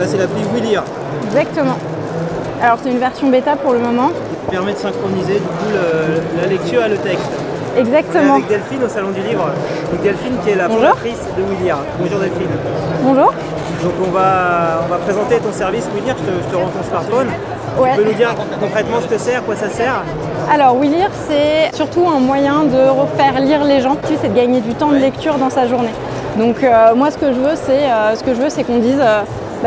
Ça, c'est l'appli WeLire. Exactement. Alors, c'est une version bêta pour le moment. Qui permet de synchroniser du coup la lecture et le texte. Exactement. On est avec Delphine au Salon du Livre. Donc Delphine qui est la fondatrice de WeLire. Bonjour Delphine. Bonjour. Donc on va présenter ton service WeLire, je te rends ton smartphone. Ouais. Tu peux nous dire concrètement ce que c'est, à quoi ça sert? Alors WeLire, c'est surtout un moyen de refaire lire les gens, c'est de gagner du temps de lecture dans sa journée. Donc moi ce que je veux c'est qu'on dise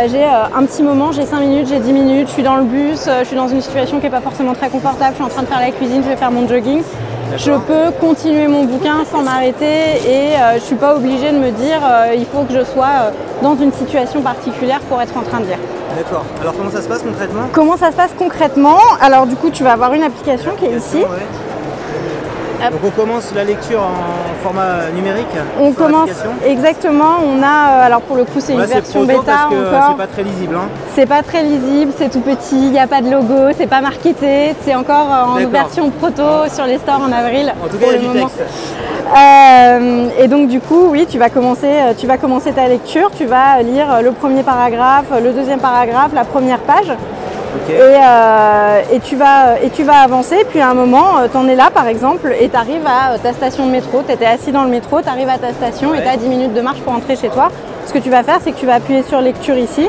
j'ai un petit moment, j'ai 5 minutes, j'ai 10 minutes, je suis dans le bus, je suis dans une situation qui n'est pas forcément très confortable, je suis en train de faire la cuisine, je vais faire mon jogging. Je peux continuer mon bouquin sans m'arrêter et je ne suis pas obligée de me dire il faut que je sois dans une situation particulière pour être en train de lire. D'accord. Alors comment ça se passe concrètement? Comment ça se passe concrètement? Alors du coup tu vas avoir une application qui est ici. Ouais. Donc on commence la lecture en format numérique. On commence exactement. On a alors pour le coup c'est une version bêta parce que encore. c'est pas très lisible. Hein. C'est pas très lisible, c'est tout petit, il n'y a pas de logo, c'est pas marketé, c'est encore en version proto sur les stores en avril. En tout cas il y a du texte. Et donc du coup oui tu vas commencer ta lecture, tu vas lire le premier paragraphe, le deuxième paragraphe, la première page. Okay. Et tu vas avancer, puis à un moment, tu en es là par exemple, et tu arrives à ta station de métro, tu étais assis dans le métro, tu arrives à ta station et tu as 10 minutes de marche pour rentrer chez toi. Ce que tu vas faire, c'est que tu vas appuyer sur lecture ici,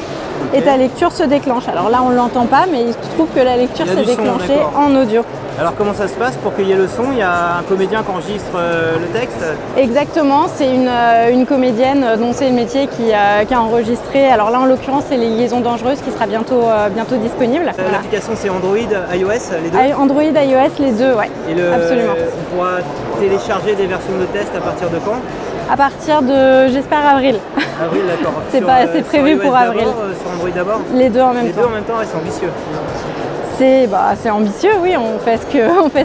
et ta lecture se déclenche. Alors là, on ne l'entend pas, mais il se trouve que la lecture s'est déclenchée en audio. Alors comment ça se passe pour qu'il y ait le son? Il y a un comédien qui enregistre le texte? Exactement, c'est une comédienne dont c'est le métier qui a enregistré. Alors là en l'occurrence c'est Les Liaisons Dangereuses qui sera bientôt disponible. L'application c'est Android, iOS, les deux? Android, iOS, les deux, ouais. Absolument. On pourra télécharger des versions de test à partir de quand? À partir de, j'espère, avril. Avril, d'accord. C'est prévu pour avril. Sur Android d'abord? Les deux en même temps. Les deux en même temps, c'est ambitieux. C'est ambitieux, oui, on fait ce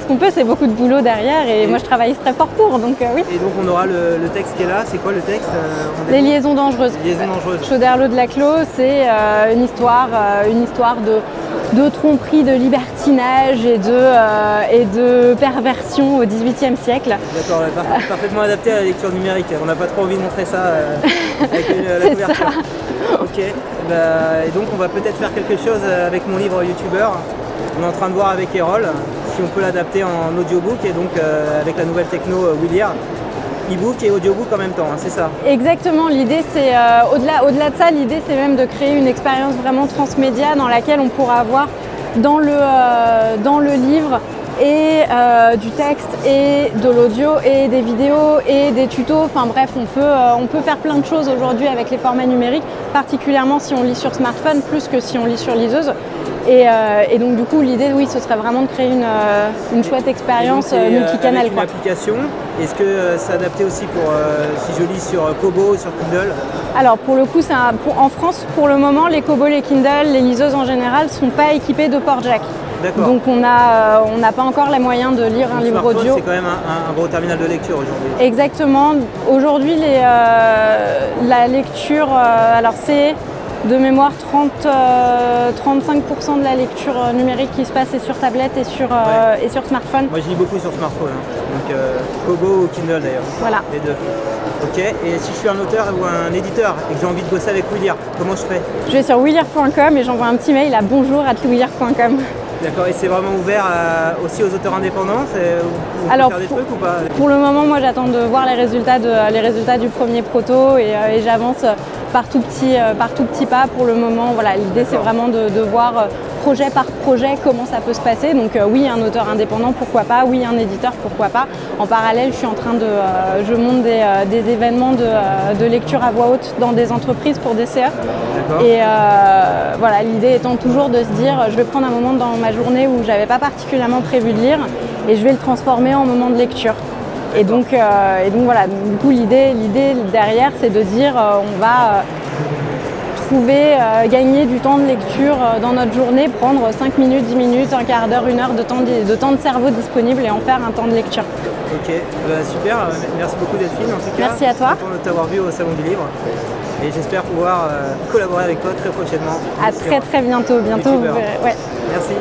qu'on peut, c'est beaucoup de boulot derrière et moi je travaille très fort pour, donc oui. Et donc on aura le texte qui est là, c'est quoi le texte? Les Liaisons Dangereuses. Les Liaisons Dangereuses. Chauderlot de Laclos, c'est une histoire de tromperie, de libertinage et de perversion au XVIIIe siècle. D'accord, parfaitement adapté à la lecture numérique, on n'a pas trop envie de montrer ça avec la couverture. Ça. Ok, et donc on va peut-être faire quelque chose avec mon livre youtubeur. On est en train de voir avec Erol si on peut l'adapter en audiobook et donc avec la nouvelle techno WeLire, e-book et audiobook en même temps, hein, c'est ça? Exactement, l'idée c'est, au-delà de ça, l'idée c'est même de créer une expérience vraiment transmédia dans laquelle on pourra avoir dans le livre et du texte et de l'audio et des vidéos et des tutos, enfin bref on peut faire plein de choses aujourd'hui avec les formats numériques, particulièrement si on lit sur smartphone plus que si on lit sur liseuse. Et donc du coup l'idée oui ce serait vraiment de créer une chouette expérience multicanal. Avec une application, est-ce que c'est adapté aussi pour si je lis sur Kobo, sur Kindle? Alors pour le coup en France pour le moment les Kobo, les Kindle, les liseuses en général ne sont pas équipées de port jack. Donc on n'a pas encore les moyens de lire un livre audio. C'est quand même un gros terminal de lecture aujourd'hui. Exactement. Aujourd'hui la lecture, alors c'est de mémoire 35% de la lecture numérique qui se passe sur tablette et sur smartphone. Moi je lis beaucoup sur smartphone, hein. Donc Kobo ou Kindle d'ailleurs. Voilà. Les deux. Ok, et si je suis un auteur ou un éditeur et que j'ai envie de bosser avec WeLire, comment je fais? Je vais sur welire.com et j'envoie un petit mail à bonjour@welire.com. D'accord, et c'est vraiment ouvert aussi aux auteurs indépendants? Alors, faire des trucs ou pas? Pour le moment, moi j'attends de voir les résultats du premier proto et j'avance par tout petit pas pour le moment. Voilà, l'idée c'est vraiment de voir projet par projet comment ça peut se passer. Donc oui, un auteur indépendant, pourquoi pas, oui, un éditeur, pourquoi pas. En parallèle, je monte des événements de lecture à voix haute dans des entreprises pour des CE. Et voilà, l'idée étant toujours de se dire, je vais prendre un moment dans ma journée où j'avais pas particulièrement prévu de lire et je vais le transformer en moment de lecture. Et donc voilà, du coup l'idée derrière c'est de dire on va trouver, gagner du temps de lecture dans notre journée, prendre 5 minutes, 10 minutes, un quart d'heure, 1 heure de temps de cerveau disponible et en faire un temps de lecture. Ok, super, merci beaucoup Delphine en tout cas. Merci à toi. Je suis content de t'avoir vu au Salon du Livre et j'espère pouvoir collaborer avec toi très prochainement. À très bientôt. Ouais. Merci.